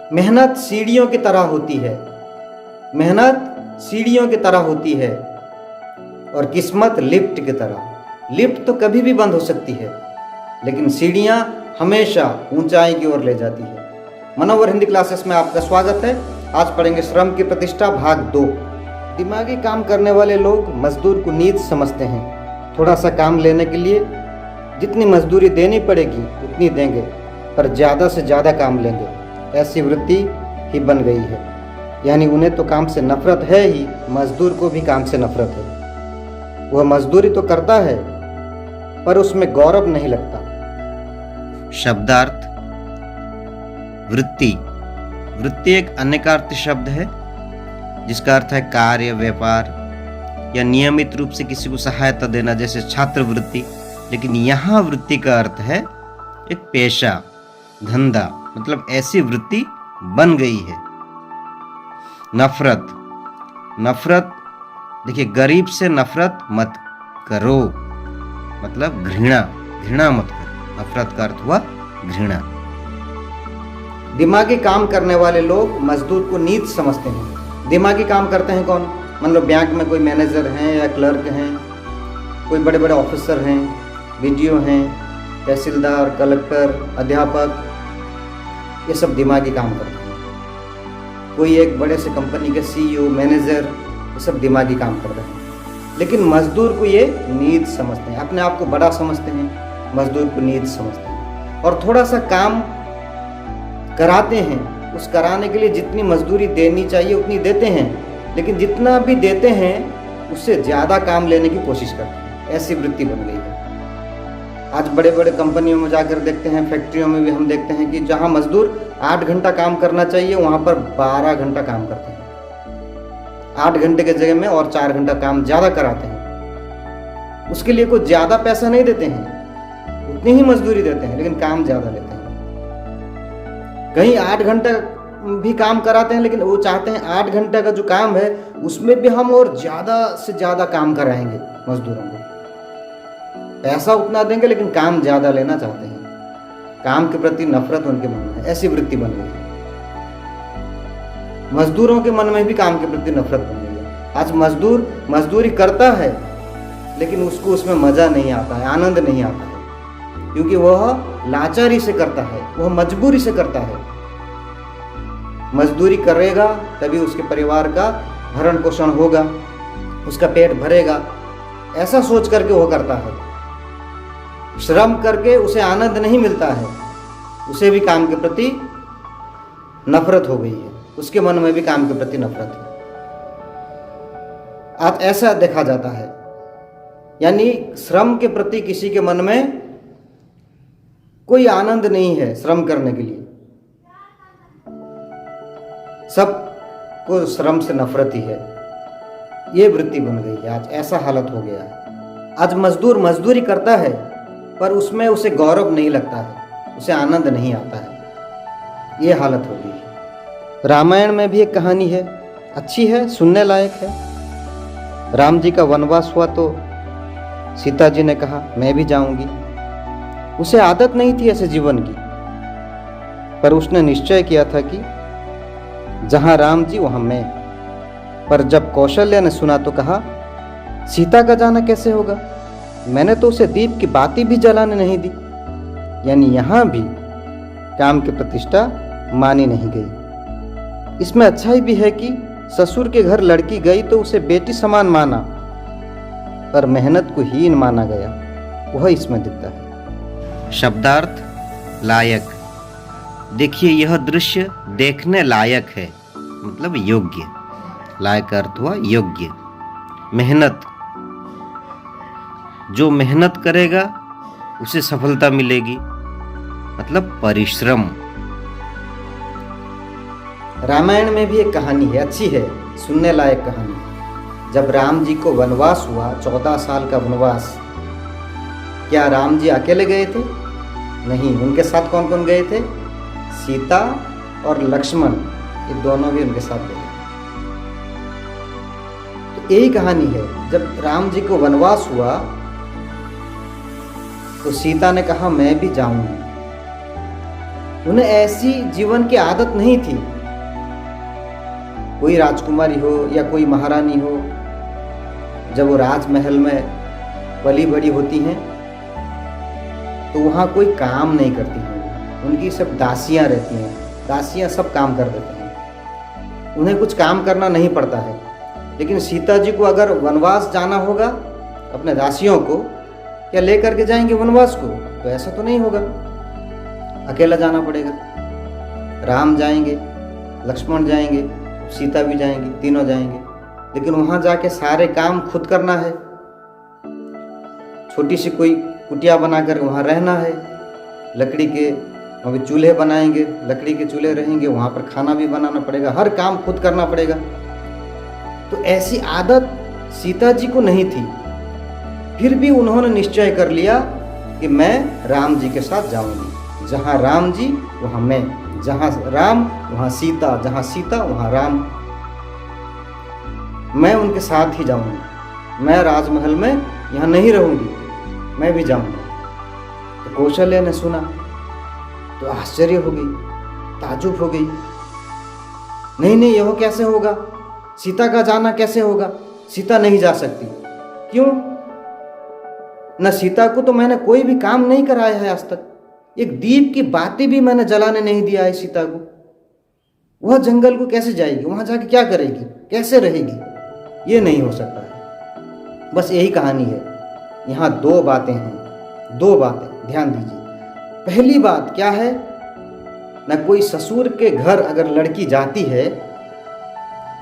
मेहनत सीढ़ियों की तरह होती है, मेहनत सीढ़ियों की तरह होती है और किस्मत लिफ्ट की तरह। लिफ्ट तो कभी भी बंद हो सकती है, लेकिन सीढ़ियाँ हमेशा ऊंचाई की ओर ले जाती है। मनोवर हिंदी क्लासेस में आपका स्वागत है। आज पढ़ेंगे श्रम की प्रतिष्ठा भाग 2। दिमागी काम करने वाले लोग मजदूर को नीच समझते हैं। थोड़ा सा काम लेने के लिए जितनी मजदूरी देनी पड़ेगी उतनी देंगे, पर ज़्यादा से ज़्यादा काम लेंगे। ऐसी वृत्ति ही बन गई है, यानी उन्हें तो काम से नफरत है ही, मजदूर को भी काम से नफरत है। वह मजदूरी तो करता है पर उसमें गौरव नहीं लगता। शब्दार्थ। वृत्ति। वृत्ति एक अनेकार्थी शब्द है जिसका अर्थ है कार्य, व्यापार या नियमित रूप से किसी को सहायता देना, जैसे छात्रवृत्ति। लेकिन यहाँ वृत्ति का अर्थ है एक पेशा, धंधा, मतलब ऐसी वृत्ति बन गई है। नफरत। नफरत, देखिए, गरीब से नफरत मत करो, मतलब घृणा, घृणा मत करो। नफरत का अर्थ हुआ घृणा। दिमागी काम करने वाले लोग मजदूर को नीच समझते हैं। दिमागी काम करते हैं कौन? मतलब बैंक में कोई मैनेजर हैं या क्लर्क हैं, कोई बड़े बड़े ऑफिसर हैं, वीडियो हैं, तहसीलदार, कलेक्टर, अध्यापक, ये सब दिमागी काम करते हैं। कोई एक बड़े से कंपनी के CEO, मैनेजर, ये सब दिमागी काम कर रहे हैं। लेकिन मजदूर को ये नीच समझते हैं, अपने आप को बड़ा समझते हैं, मजदूर को नीच समझते हैं और थोड़ा सा काम कराते हैं। उस कराने के लिए जितनी मजदूरी देनी चाहिए उतनी देते हैं, लेकिन जितना भी देते हैं उससे ज़्यादा काम लेने की कोशिश करते हैं। ऐसी वृत्ति बन गई है। आज बड़े बड़े कंपनियों में जाकर देखते हैं, फैक्ट्रियों में भी हम देखते हैं कि जहां मजदूर 8 घंटा काम करना चाहिए वहां पर 12 घंटा काम करते हैं। 8 घंटे के जगह में और 4 घंटा काम ज़्यादा कराते हैं। उसके लिए कोई ज़्यादा पैसा नहीं देते हैं, उतनी ही मजदूरी देते हैं, लेकिन काम ज़्यादा लेते हैं। कहीं 8 घंटा भी काम कराते हैं, लेकिन वो चाहते हैं 8 घंटे का जो काम है उसमें भी हम और ज़्यादा से ज़्यादा काम कराएंगे मजदूरों को। पैसा उतना देंगे लेकिन काम ज़्यादा लेना चाहते हैं। काम के प्रति नफरत उनके मन में है। ऐसी वृत्ति बन गई है। मजदूरों के मन में भी काम के प्रति नफरत बन गई है। आज मजदूर मजदूरी करता है लेकिन उसको उसमें मज़ा नहीं आता है, आनंद नहीं आता है, क्योंकि वह लाचारी से करता है, वह मजबूरी से करता है। मजदूरी करेगा तभी उसके परिवार का भरण पोषण होगा, उसका पेट भरेगा, ऐसा सोच करके वो करता है। श्रम करके उसे आनंद नहीं मिलता है, उसे भी काम के प्रति नफरत हो गई है। उसके मन में भी काम के प्रति नफरत है। आज ऐसा देखा जाता है, यानी श्रम के प्रति किसी के मन में कोई आनंद नहीं है। श्रम करने के लिए सबको श्रम से नफरत ही है। ये वृत्ति बन गई है। आज ऐसा हालत हो गया है। आज मजदूर मजदूरी करता है पर उसमें उसे गौरव नहीं लगता है, उसे आनंद नहीं आता है। ये हालत हो गई है। रामायण में भी एक कहानी है, अच्छी है, सुनने लायक है। राम जी का वनवास हुआ तो सीता जी ने कहा मैं भी जाऊंगी। उसे आदत नहीं थी ऐसे जीवन की, पर उसने निश्चय किया था कि जहां राम जी वहां मैं। पर जब कौशल्या ने सुना तो कहा सीता का जाना कैसे होगा, मैंने तो उसे दीप की बाती भी जलाने नहीं दी। यानी यहां भी काम की प्रतिष्ठा मानी नहीं गई। इसमें अच्छाई भी है कि ससुर के घर लड़की गई तो उसे बेटी समान माना, पर मेहनत को हीन माना गया, वह इसमें दिखता है। शब्दार्थ। लायक। देखिए, यह दृश्य देखने लायक है, मतलब योग्य। लायक का अर्थ हुआ योग्य। मेहनत। जो मेहनत करेगा उसे सफलता मिलेगी, मतलब परिश्रम। रामायण में भी एक कहानी है, अच्छी है, सुनने लायक कहानी। जब राम जी को वनवास हुआ, 14 साल का वनवास, क्या राम जी अकेले गए थे? नहीं, उनके साथ कौन कौन गए थे? सीता और लक्ष्मण, ये दोनों भी उनके साथ गए। तो यही कहानी है। जब राम जी को वनवास हुआ तो सीता ने कहा मैं भी जाऊंगी। उन्हें ऐसी जीवन की आदत नहीं थी। कोई राजकुमारी हो या कोई महारानी हो, जब वो राजमहल में पली बड़ी होती हैं तो वहाँ कोई काम नहीं करती हैं, उनकी सब दासियाँ रहती हैं। दासियाँ सब काम कर देते हैं, उन्हें कुछ काम करना नहीं पड़ता है। लेकिन सीता जी को अगर वनवास जाना होगा, अपने दासियों को क्या ले करके जाएंगे वनवास को? तो ऐसा तो नहीं होगा, अकेला जाना पड़ेगा। राम जाएंगे, लक्ष्मण जाएंगे, सीता भी जाएंगी, तीनों जाएंगे। लेकिन वहाँ जाके सारे काम खुद करना है। छोटी सी कोई कुटिया बनाकर वहाँ रहना है, लकड़ी के वहाँ भी चूल्हे बनाएंगे, लकड़ी के चूल्हे रहेंगे, वहाँ पर खाना भी बनाना पड़ेगा, हर काम खुद करना पड़ेगा। तो ऐसी आदत सीता जी को नहीं थी। फिर भी उन्होंने निश्चय कर लिया कि मैं राम जी के साथ जाऊंगी। जहाँ राम जी वहाँ मैं, जहाँ राम वहाँ सीता, जहाँ सीता वहाँ राम। मैं उनके साथ ही जाऊंगी, मैं राजमहल में यहाँ नहीं रहूंगी, मैं भी जाऊंगा। तो कौशल्या ने सुना तो आश्चर्य हो गई, ताजुब हो गई। नहीं नहीं, यह कैसे होगा? सीता का जाना कैसे होगा? सीता नहीं जा सकती। क्यों? न सीता को तो मैंने कोई भी काम नहीं कराया है आज तक, एक दीप की बाती भी मैंने जलाने नहीं दिया है सीता को। वह जंगल को कैसे जाएगी? वहां जाके क्या करेगी? कैसे रहेगी? ये नहीं हो सकता है। बस यही कहानी है। यहाँ दो बातें हैं, दो बातें ध्यान दीजिए। पहली बात क्या है? न कोई ससुर के घर अगर लड़की जाती है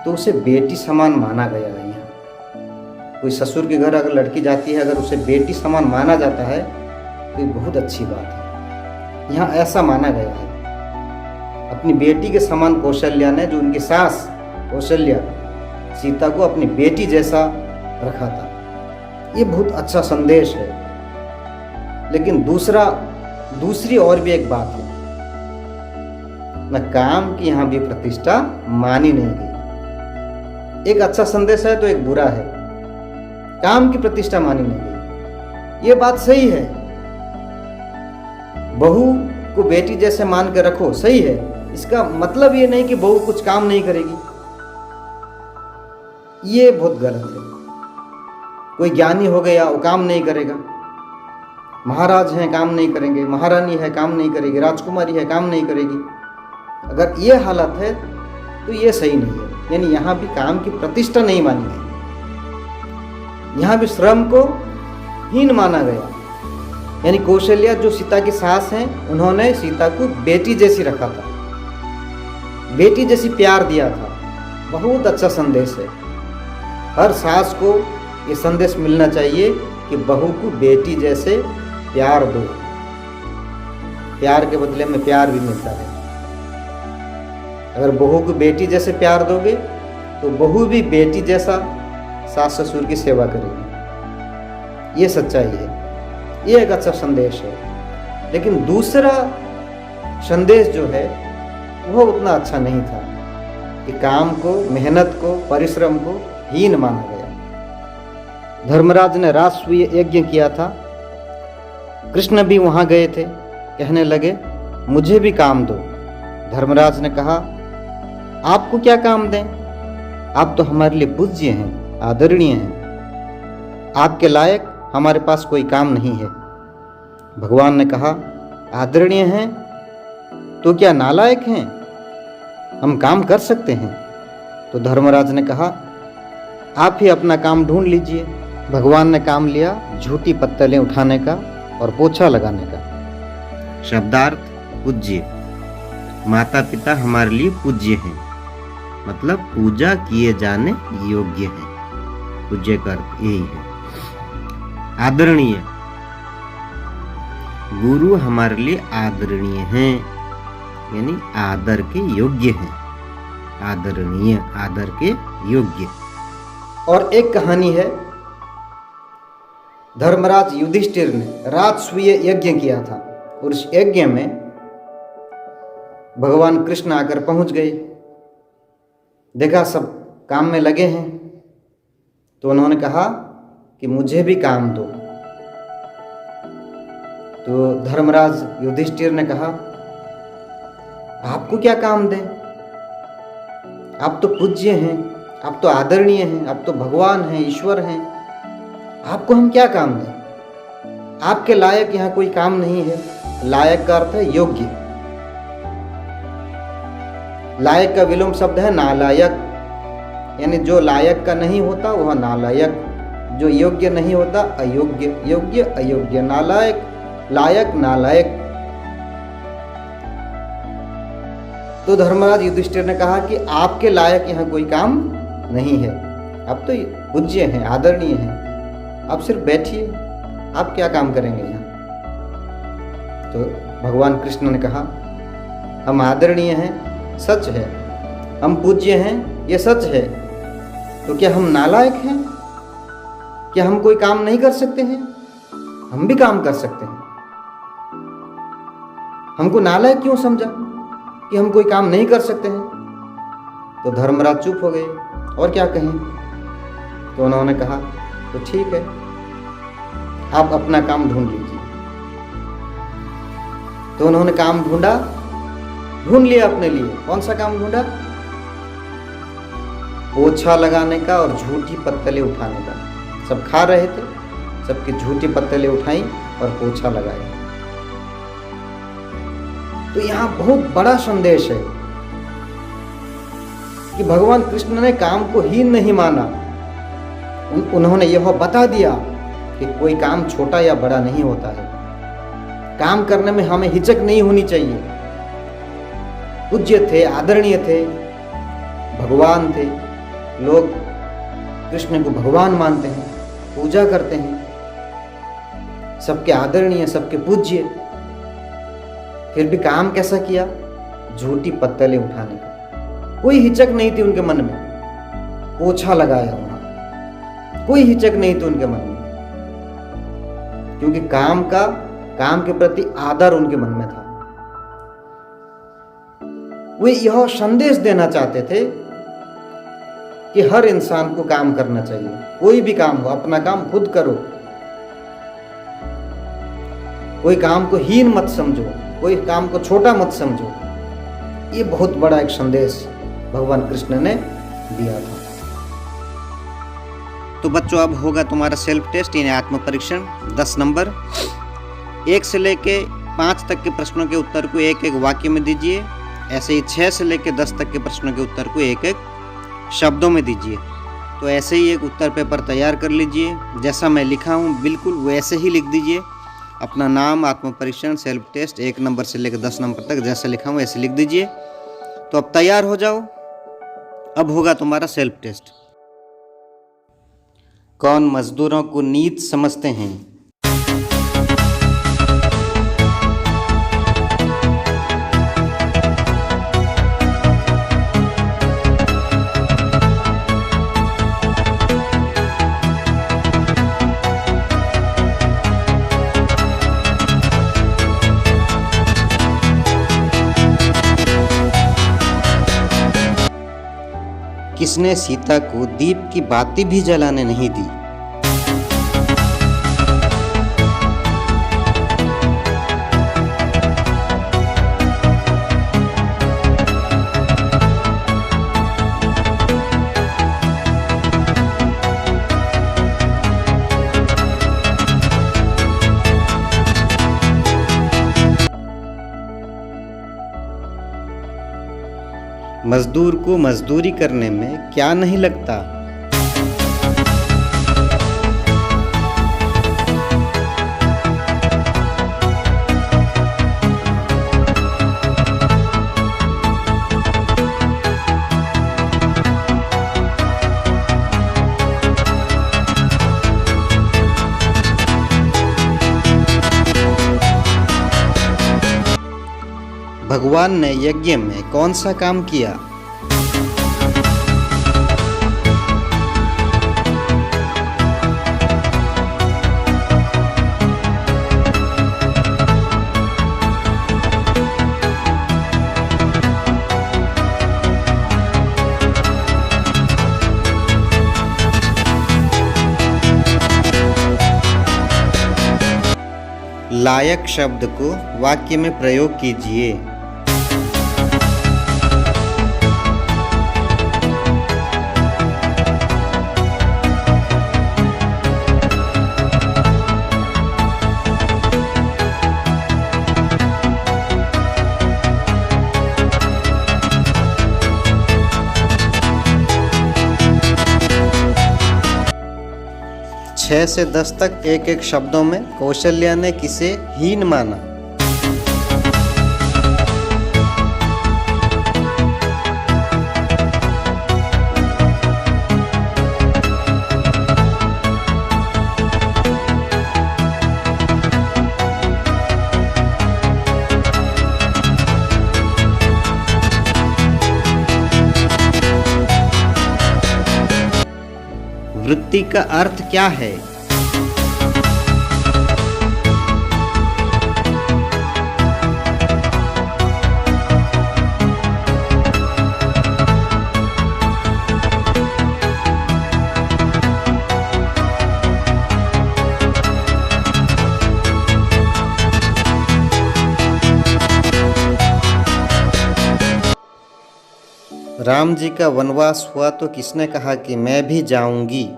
तो उसे बेटी समान माना गया है। यहाँ कोई ससुर के घर अगर लड़की जाती है, अगर उसे बेटी समान माना जाता है तो ये बहुत अच्छी बात है। यहाँ ऐसा माना गया है। अपनी बेटी के समान कौशल्या ने, जो उनकी सास कौशल्या, सीता को अपनी बेटी जैसा रखा था। ये बहुत अच्छा संदेश है। लेकिन दूसरी और भी एक बात है, न काम की यहाँ भी प्रतिष्ठा मानी नहीं गई। एक अच्छा संदेश है तो एक बुरा है। काम की प्रतिष्ठा मानी नहीं गई, ये बात सही है। बहू को बेटी जैसे मान के रखो, सही है। इसका मतलब ये नहीं कि बहू कुछ काम नहीं करेगी, ये बहुत गलत है। कोई ज्ञानी हो गया वो काम नहीं करेगा, महाराज हैं काम नहीं करेंगे, महारानी है काम नहीं करेगी, राजकुमारी है काम नहीं करेगी। अगर ये हालत है तो ये सही नहीं है। यानी यहाँ भी काम की प्रतिष्ठा नहीं मानी गई, यहाँ भी श्रम को हीन माना गया। यानी कौशल्या जो सीता की सास हैं, उन्होंने सीता को बेटी जैसी रखा था, बेटी जैसी प्यार दिया था। बहुत अच्छा संदेश है। हर सास को ये संदेश मिलना चाहिए कि बहू को बेटी जैसे प्यार दो, प्यार के बदले में प्यार भी मिलता है। अगर बहू को बेटी जैसे प्यार दोगे तो बहू भी बेटी जैसा सास ससुर की सेवा करेगी। ये सच्चाई है, ये एक अच्छा संदेश है। लेकिन दूसरा संदेश जो है वह उतना अच्छा नहीं था कि काम को, मेहनत को, परिश्रम को हीन माना गया। धर्मराज ने राजसूय यज्ञ किया था, कृष्ण भी वहां गए थे। कहने लगे मुझे भी काम दो। धर्मराज ने कहा आपको क्या काम दें? आप तो हमारे लिए पूज्य हैं, आदरणीय हैं, आपके लायक हमारे पास कोई काम नहीं है। भगवान ने कहा आदरणीय हैं तो क्या नालायक हैं? हम काम कर सकते हैं। तो धर्मराज ने कहा आप ही अपना काम ढूंढ लीजिए। भगवान ने काम लिया झूठी पत्तलें उठाने का और पोछा लगाने का। शब्दार्थ पूज्य, माता पिता हमारे लिए पूज्य हैं, मतलब पूजा किए जाने योग्य है। पूज्य का अर्थ यही है। आदरणीय, गुरु हमारे लिए आदरणीय हैं, यानी आदर के योग्य हैं। आदरणीय, आदर के योग्य। और एक कहानी है, धर्मराज युधिष्ठिर ने राजसूय यज्ञ किया था और उस यज्ञ में भगवान कृष्ण आकर पहुंच गए। देखा सब काम में लगे हैं तो उन्होंने कहा कि मुझे भी काम दो। तो धर्मराज युधिष्ठिर ने कहा आपको क्या काम दें? आप तो पूज्य हैं, आप तो आदरणीय हैं, आप तो भगवान हैं, ईश्वर हैं। आपको हम क्या काम दें? आपके लायक यहाँ कोई काम नहीं है। लायक का अर्थ है योग्य। लायक का विलोम शब्द है नालायक, यानी जो लायक का नहीं होता वह नालायक, जो योग्य नहीं होता अयोग्य, योग्य अयोग्य, नालायक लायक नालायक। तो धर्मराज युधिष्ठिर ने कहा कि आपके लायक यहाँ कोई काम नहीं है। आप तो पूज्य हैं, आदरणीय हैं, आप सिर्फ बैठिए, आप क्या काम करेंगे यहाँ? तो भगवान कृष्ण ने कहा, हम आदरणीय हैं, सच है, हम पूज्य हैं, ये सच है, तो क्या हम नालायक हैं? क्या हम कोई काम नहीं कर सकते हैं? हम भी काम कर सकते हैं। हमको नालायक क्यों समझा कि हम कोई काम नहीं कर सकते हैं? तो धर्मराज चुप हो गए, और क्या कहें? तो उन्होंने कहा, तो ठीक है, आप अपना काम ढूंढ लीजिए। तो उन्होंने काम ढूंढ लिया अपने लिए। कौन सा काम ढूंढा? पोछा लगाने का और झूठी पत्तलें उठाने का। सब खा रहे थे, सबकी झूठी पत्तलें उठाई और पोछा लगाया। तो यहाँ बहुत बड़ा संदेश है कि भगवान कृष्ण ने काम को हीन नहीं माना। उन्होंने यह बता दिया कि कोई काम छोटा या बड़ा नहीं होता है। काम करने में हमें हिचक नहीं होनी चाहिए। पूज्य थे, आदरणीय थे, भगवान थे। लोग कृष्ण को भगवान मानते हैं, पूजा करते हैं, सबके आदरणीय, सबके पूज्य। फिर भी काम कैसा किया? झूठी पत्तलें उठाने का। कोई हिचक नहीं थी उनके मन में। पोछा लगाया वहां, कोई हिचक नहीं थी उनके मन में, क्योंकि काम के प्रति आदर उनके मन में था। वे यह संदेश देना चाहते थे कि हर इंसान को काम करना चाहिए। कोई भी काम हो, अपना काम खुद करो। कोई काम को हीन मत समझो, कोई काम को छोटा मत समझो। ये बहुत बड़ा एक संदेश भगवान कृष्ण ने दिया था। तो बच्चों, अब होगा तुम्हारा सेल्फ टेस्ट यानी आत्म परीक्षण। 10 नंबर, 1 से लेके 5 तक के प्रश्नों के उत्तर को एक एक वाक्य में दीजिए। ऐसे ही 6 से लेके 10 तक के प्रश्नों के उत्तर को एक एक शब्दों में दीजिए। तो ऐसे ही एक उत्तर पेपर तैयार कर लीजिए। जैसा मैं लिखा हूँ बिल्कुल वैसे ही लिख दीजिए। अपना नाम, आत्म परीक्षण, सेल्फ टेस्ट 1 नंबर से लेकर 10 नंबर तक जैसे लिखा हूँ वैसे लिख दीजिए। तो अब तैयार हो जाओ, अब होगा तुम्हारा सेल्फ टेस्ट। कौन मजदूरों को नीच समझते हैं? किसने सीता को दीप की बाती भी जलाने नहीं दी? मजदूर को मजदूरी करने में क्या नहीं लगता? भगवान ने यज्ञ में कौन सा काम किया? लायक शब्द को वाक्य में प्रयोग कीजिए। 6 से 10 तक एक एक शब्दों में कौशल्या ने किसे हीन माना? वृत्ति का अर्थ क्या है? राम जी का वनवास हुआ तो किसने कहा कि मैं भी जाऊंगी?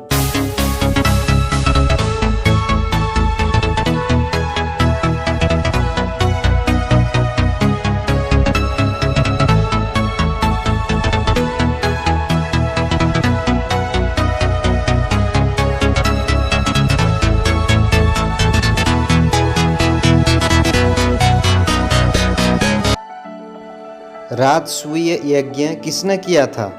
राजसूय यज्ञ किसने किया था?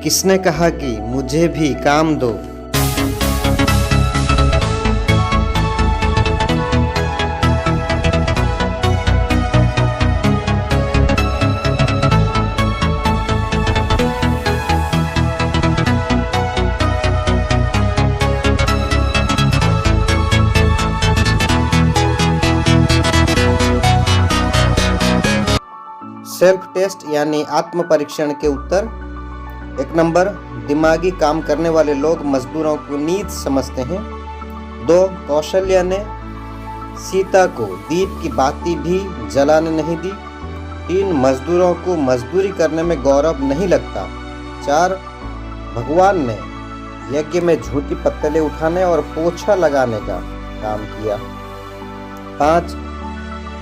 किसने कहा कि मुझे भी काम दो? सेल्फ टेस्ट यानी आत्म परीक्षण के उत्तर। 1 नंबर, दिमागी काम करने वाले लोग मजदूरों को नीच समझते हैं। 2, कौशल्या ने सीता को दीप की बाती भी जलाने नहीं दी। 3, मजदूरों को मजदूरी करने में गौरव नहीं लगता। 4, भगवान ने यज्ञ में झूठी पत्तलें उठाने और पोछा लगाने का काम किया। 5,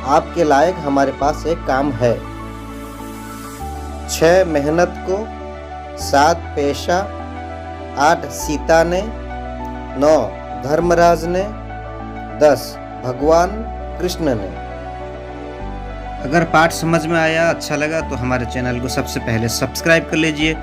आपके लायक हमारे पास एक काम है। 6, मेहनत को। 7, पेशा। 8, सीता ने। 9, धर्मराज ने। 10, भगवान कृष्ण ने। अगर पाठ समझ में आया, अच्छा लगा तो हमारे चैनल को सबसे पहले सब्सक्राइब कर लीजिए।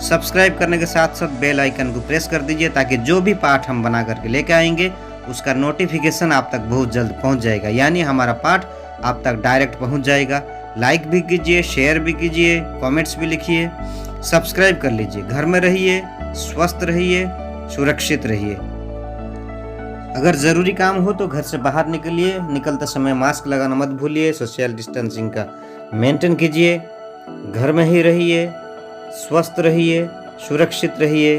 सब्सक्राइब करने के साथ साथ बेल आइकन को प्रेस कर दीजिए ताकि जो भी पाठ हम बना करके लेके आएंगे उसका नोटिफिकेशन आप तक बहुत जल्द पहुंच जाएगा, यानी हमारा पाठ आप तक डायरेक्ट पहुंच जाएगा। लाइक भी कीजिए, शेयर भी कीजिए, कमेंट्स भी लिखिए, सब्सक्राइब कर लीजिए। घर में रहिए, स्वस्थ रहिए, सुरक्षित रहिए। अगर ज़रूरी काम हो तो घर से बाहर निकलिए। निकलते समय मास्क लगाना मत भूलिए। सोशल डिस्टेंसिंग का मेंटेन कीजिए। घर में ही रहिए, स्वस्थ रहिए, सुरक्षित रहिए।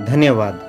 धन्यवाद।